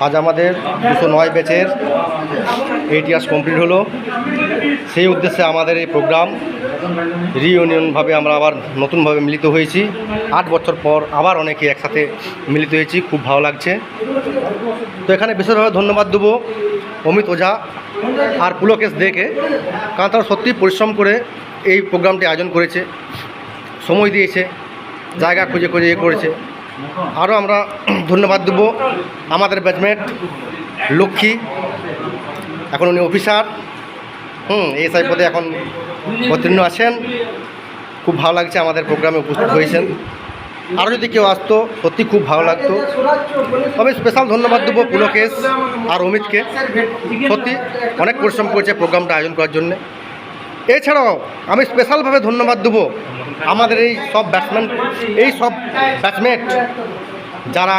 আজ আমাদের 209 ব্যাচের 8 ইয়ার্স কমপ্লিট হলো। সেই উদ্দেশ্যে আমাদের এই প্রোগ্রাম রিইউনিয়নভাবে আমরা আবার নতুনভাবে মিলিত হয়েছি। 8 বছর পর আবার অনেকে একসাথে মিলিত হয়েছি, খুব ভালো লাগছে। তো এখানে বিশেষভাবে ধন্যবাদ দেবো অমিত ওঝা আর পুলকেশ দেকে, কারণ তারা সত্যি পরিশ্রম করে এই প্রোগ্রামটি আয়োজন করেছে, সময় দিয়েছে, জায়গা খুঁজে খুঁজে করেছে। আরও আমরা ধন্যবাদ দেবো আমাদের ব্যাচমেট লক্ষ্মী, এখন উনি অফিসার, এসআই পদে এখন অতীর্ণ আছেন। খুব ভালো লাগছে আমাদের প্রোগ্রামে উপস্থিত হয়েছেন। আরও যদি কেউ আসতো সত্যি খুব ভালো লাগতো। তবে স্পেশাল ধন্যবাদ দেবো পুলকেশ আর অমিতকে, সত্যি অনেক পরিশ্রম করেছে প্রোগ্রামটা আয়োজন করার জন্যে। এছাড়াও আমি স্পেশালভাবে ধন্যবাদ দেবো আমাদের এই সব ব্যাটসম্যান, এই সব ব্যাটসম্যান যারা